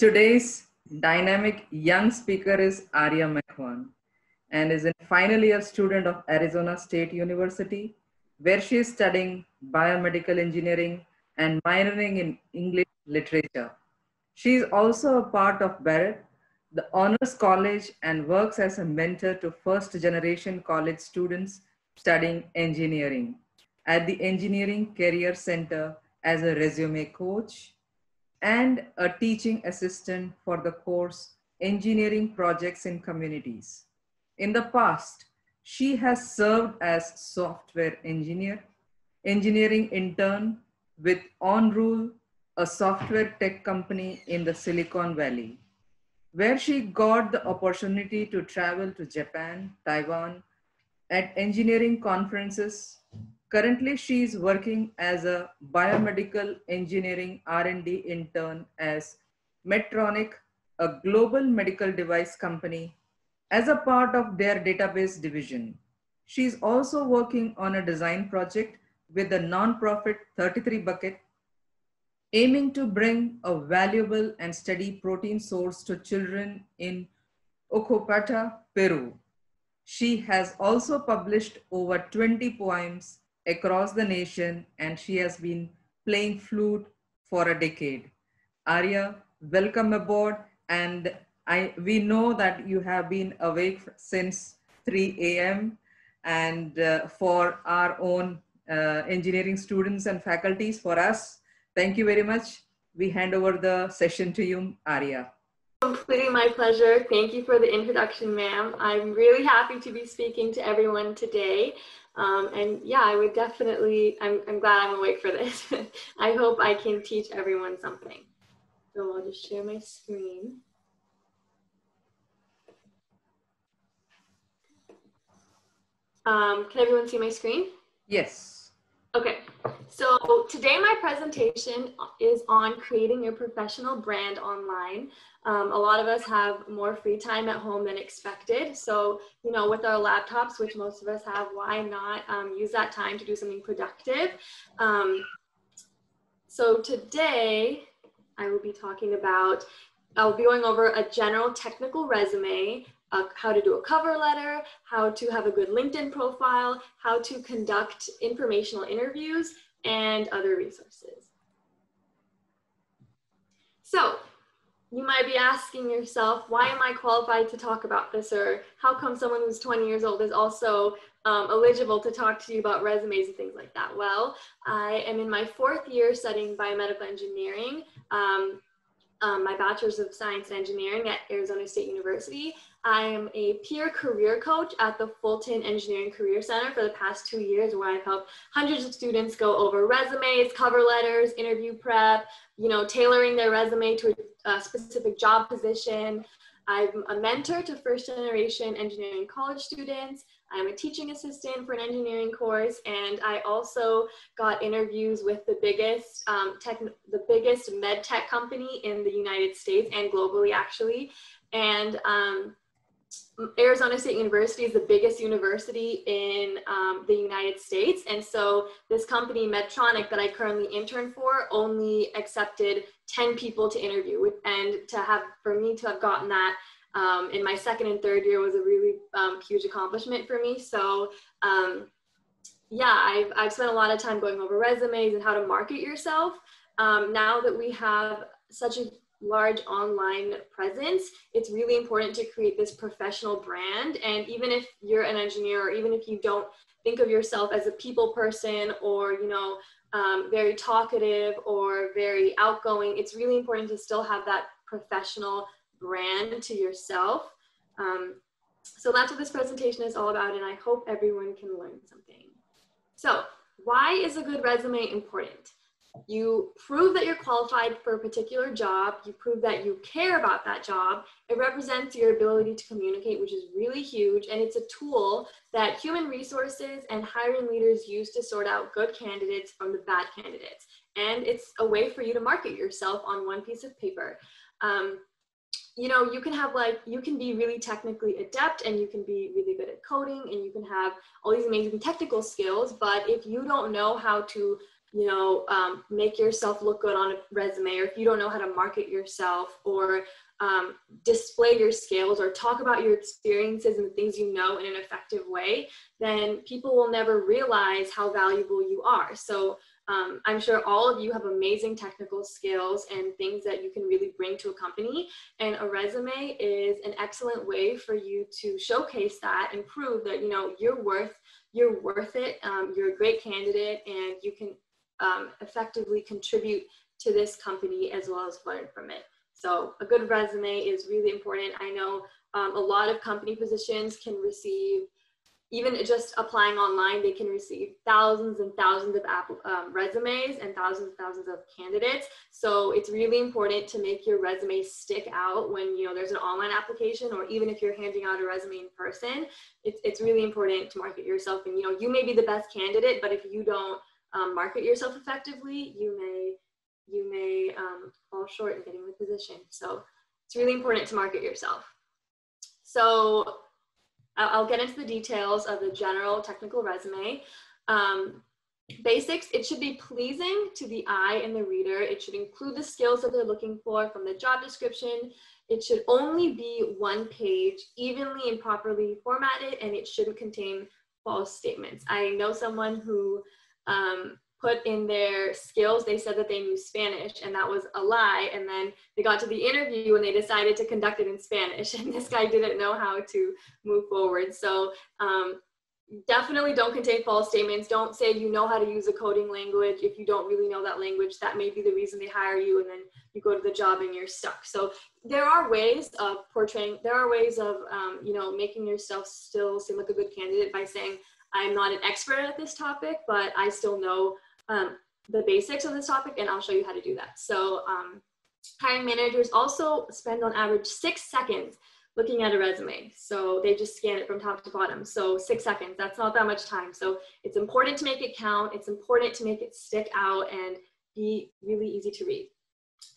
Today's dynamic young speaker is Arya Mekhwan and is a final year student of Arizona State University, where she is studying biomedical engineering and minoring in English literature. She is also a part of Barrett, the honors college, and works as a mentor to first generation college students studying engineering at the Engineering Career Center as a resume coach and a teaching assistant for the course Engineering Projects in Communities. In the past, she has served as software engineer, engineering intern with OnRule, a software tech company in the Silicon Valley, where she got the opportunity to travel to Japan, Taiwan, at engineering conferences. Currently, she is working as a biomedical engineering R&D intern as Medtronic, a global medical device company, as a part of their database division. She is also working on a design project with the nonprofit 33 Bucket, aiming to bring a valuable and steady protein source to children in Ocopata, Peru. She has also published over 20 poems across the nation, and she has been playing flute for a decade. Arya, welcome aboard. And we know that you have been awake since 3 a.m. And for our own engineering students and faculties, for us, thank you very much. We hand over the session to you, Arya. Completely my pleasure. Thank you for the introduction, ma'am. I'm really happy to be speaking to everyone today. And yeah, I would definitely, I'm glad I'm awake for this. I hope I can teach everyone something. So I'll just share my screen. Can everyone see my screen? Yes. Okay, so today my presentation is on creating your professional brand online. A lot of us have more free time at home than expected. So, you know, with our laptops, which most of us have, why not use that time to do something productive? So today I will be talking about, I'll be going over a general technical resume, how to do a cover letter, how to have a good LinkedIn profile, how to conduct informational interviews, and other resources. So you might be asking yourself, why am I qualified to talk about this? Or how come someone who's 20 years old is also eligible to talk to you about resumes and things like that? Well, I am in my 4th year studying biomedical engineering. My bachelor's of science and engineering at Arizona State University. I am a peer career coach at the Fulton Engineering Career Center for the past 2 years, where I've helped hundreds of students go over resumes, cover letters, interview prep, you know, tailoring their resume to a specific job position. I'm a mentor to first generation engineering college students. I'm a teaching assistant for an engineering course, and I also got interviews with the biggest med tech company in the United States and globally, actually. And Arizona State University is the biggest university in the United States. And so this company, Medtronic, that I currently intern for, only accepted 10 people to interview with. And for me to have gotten that in my 2nd and 3rd year was a really huge accomplishment for me. So yeah, I've spent a lot of time going over resumes and how to market yourself. Now that we have such a large online presence, it's really important to create this professional brand. And even if you're an engineer, or even if you don't think of yourself as a people person, or, you know, very talkative or very outgoing, it's really important to still have that professional brand to yourself. So that's what this presentation is all about, and I hope everyone can learn something. So why is a good resume important? You prove that you're qualified for a particular job. You prove that you care about that job. It represents your ability to communicate, which is really huge. And it's a tool that human resources and hiring leaders use to sort out good candidates from the bad candidates. And it's a way for you to market yourself on one piece of paper. You know, you can be really technically adept, and you can be really good at coding, and you can have all these amazing technical skills. But if you don't know how to make yourself look good on a resume, or if you don't know how to market yourself, or display your skills, or talk about your experiences and the things you know in an effective way, then people will never realize how valuable you are. So I'm sure all of you have amazing technical skills and things that you can really bring to a company, and a resume is an excellent way for you to showcase that and prove that you're worth it. You're a great candidate, and you can effectively contribute to this company as well as learn from it. So a good resume is really important. I know a lot of company positions can receive, even just applying online, they can receive thousands and thousands of resumes and thousands of candidates. So it's really important to make your resume stick out when there's an online application, or even if you're handing out a resume in person. It's really important to market yourself. And you may be the best candidate, but if you don't market yourself effectively, you may fall short in getting the position. So it's really important to market yourself. So I'll get into the details of the general technical resume. Basics: it should be pleasing to the eye and the reader. It should include the skills that they're looking for from the job description. It should only be one page, evenly and properly formatted, and it shouldn't contain false statements. I know someone who put in their skills, they said that they knew Spanish, and that was a lie. And then they got to the interview and they decided to conduct it in Spanish, and this guy didn't know how to move forward. So definitely don't contain false statements. Don't say you know how to use a coding language if you don't really know that language. That may be the reason they hire you, and then you go to the job and you're stuck. So there are ways of making yourself still seem like a good candidate by saying, I'm not an expert at this topic, but I still know the basics of this topic, and I'll show you how to do that. So hiring managers also spend on average 6 seconds looking at a resume. So they just scan it from top to bottom. So 6 seconds, that's not that much time. So it's important to make it count. It's important to make it stick out and be really easy to read.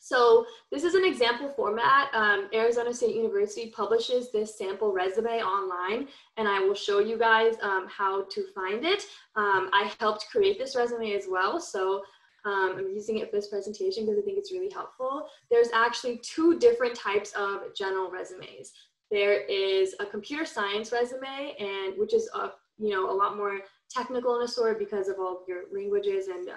So this is an example format. Arizona State University publishes this sample resume online, and I will show you guys how to find it. I helped create this resume as well, so I'm using it for this presentation because I think it's really helpful. There's actually 2 different types of general resumes. There is a computer science resume, and which is a lot more technical in a sort because of all your languages, and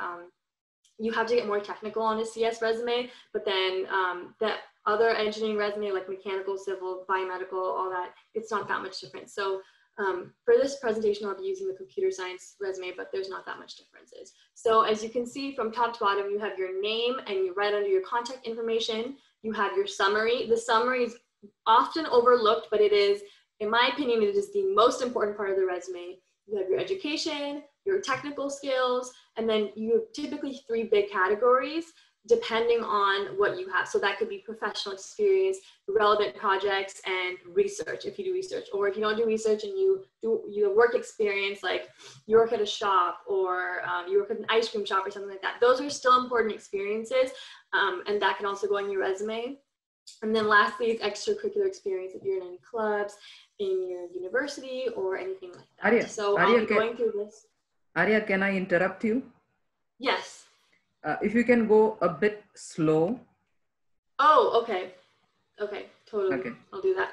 you have to get more technical on a CS resume, but then the other engineering resume, like mechanical, civil, biomedical, all that, it's not that much different. So for this presentation, I'll be using the computer science resume, but there's not that much differences. So as you can see from top to bottom, you have your name, and right under your contact information, you have your summary. The summary is often overlooked, but it is, in my opinion, it is the most important part of the resume. You have your education, your technical skills, and then you have typically 3 big categories depending on what you have. So that could be professional experience, relevant projects, and research if you do research. Or if you don't do research and you have work experience, like you work at a shop, or you work at an ice cream shop or something like that. Those are still important experiences, and that can also go on your resume. And then lastly is extracurricular experience if you're in any clubs, in your university, or anything like that. Arya, So I'll be going through this. Arya, can I interrupt you? Yes. If you can go a bit slow. Oh, okay. Okay, totally. Okay. I'll do that.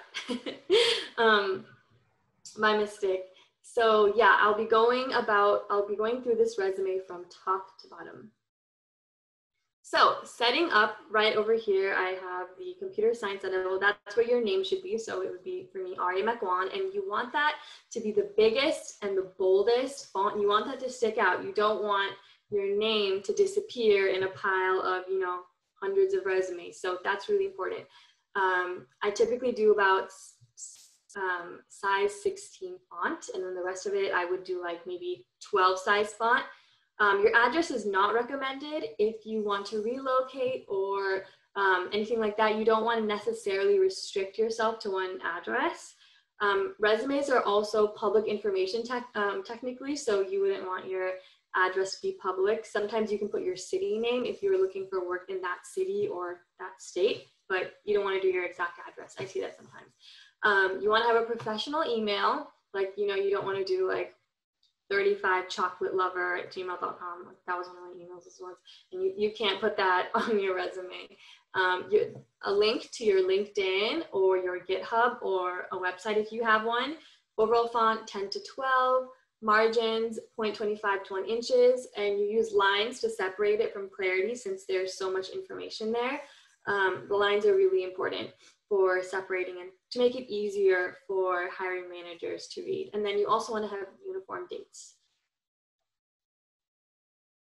My mistake. So yeah, I'll be going through this resume from top to bottom. So setting up right over here, I have the computer science edible. That's where your name should be. So it would be for me, Arya Mekwan, and you want that to be the biggest and the boldest font. You want that to stick out. You don't want your name to disappear in a pile of, hundreds of resumes. So that's really important. I typically do about size 16 font, and then the rest of it, I would do like maybe 12 size font. Your address is not recommended if you want to relocate or anything like that. You don't want to necessarily restrict yourself to one address. Resumes are also public information technically, so you wouldn't want your address to be public. Sometimes you can put your city name if you're looking for work in that city or that state, but you don't want to do your exact address. I see that sometimes. You want to have a professional email, like, you don't want to do like 35chocolatelover@gmail.com. Like, that was one of my emails as well. And you can't put that on your resume. A link to your LinkedIn or your GitHub or a website if you have one. Overall font 10 to 12, margins 0.25 to 1 inches, and you use lines to separate it from clarity since there's so much information there. The lines are really important for separating and to make it easier for hiring managers to read. And then you also want to have uniform dates.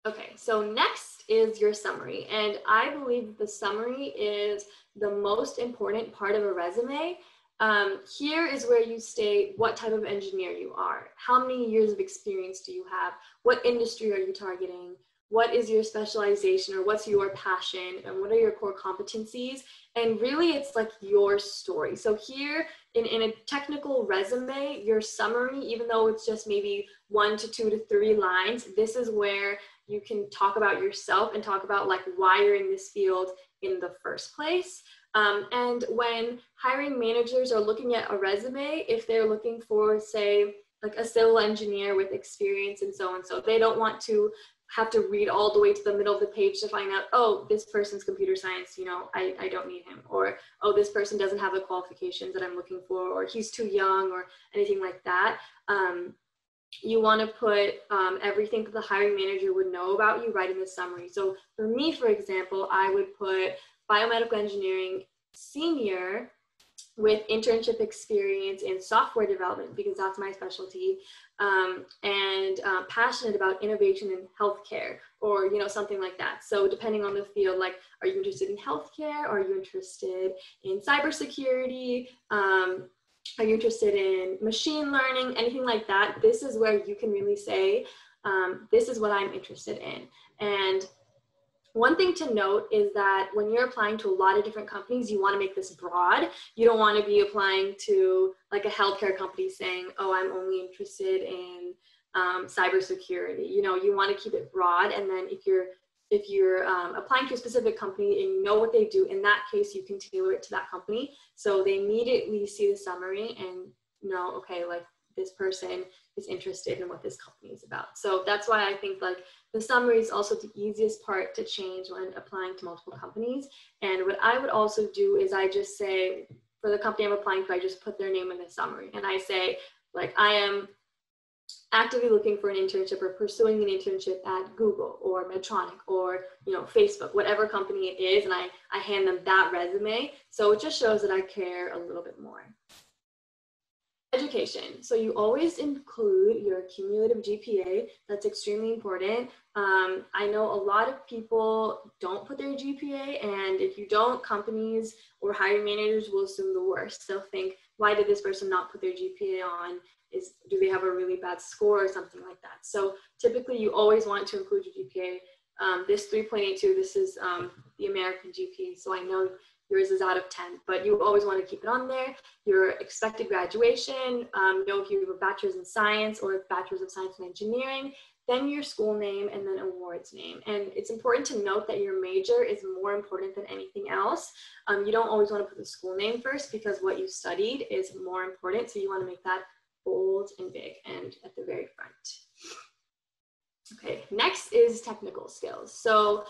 Okay, so next is your summary. And I believe the summary is the most important part of a resume. Here is where you state what type of engineer you are. How many years of experience do you have? What industry are you targeting? What is your specialization, or what's your passion, and what are your core competencies? And really it's like your story. So here in a technical resume, your summary, even though it's just maybe 1 to 2 to 3 lines, this is where you can talk about yourself and talk about like why you're in this field in the first place. And when hiring managers are looking at a resume, if they're looking for, say, like a civil engineer with experience and so, they don't want to have to read all the way to the middle of the page to find out, oh, this person's computer science, you know, I don't need him. Or, oh, this person doesn't have the qualifications that I'm looking for, or he's too young, or anything like that. You want to put everything that the hiring manager would know about you right in the summary. So for me, for example, I would put biomedical engineering senior with internship experience in software development, because that's my specialty, and passionate about innovation in healthcare, or, you know, something like that. So depending on the field, like, are you interested in healthcare? Are you interested in cybersecurity? Are you interested in machine learning? Anything like that. This is where you can really say, this is what I'm interested in. And one thing to note is that when you're applying to a lot of different companies, you want to make this broad. You don't want to be applying to like a healthcare company saying, oh, I'm only interested in cybersecurity. You know, you want to keep it broad. And then if you're applying to a specific company and you know what they do, in that case, you can tailor it to that company. So they immediately see the summary and know, okay, like this person is interested in what this company is about. So that's why I think like the summary is also the easiest part to change when applying to multiple companies. And what I would also do is I just say, for the company I'm applying to, I just put their name in the summary. And I say, like, I am actively looking for an internship or pursuing an internship at Google or Medtronic or, you know, Facebook, whatever company it is. And I hand them that resume. So it just shows that I care a little bit more. Education. So you always include your cumulative GPA. That's extremely important. I know a lot of people don't put their GPA, and if you don't, companies or hiring managers will assume the worst. They'll think, why did this person not put their GPA on? Do they have a really bad score or something like that? So typically you always want to include your GPA. This 3.82, this is the American GPA. So I know yours is out of 10, but you always want to keep it on there. Your expected graduation, know if you have a bachelor's in science or a bachelor's of science in engineering, then your school name, and then awards name. And it's important to note that your major is more important than anything else. You don't always want to put the school name first because what you studied is more important. So you want to make that bold and big and at the very front. Okay, next is technical skills. So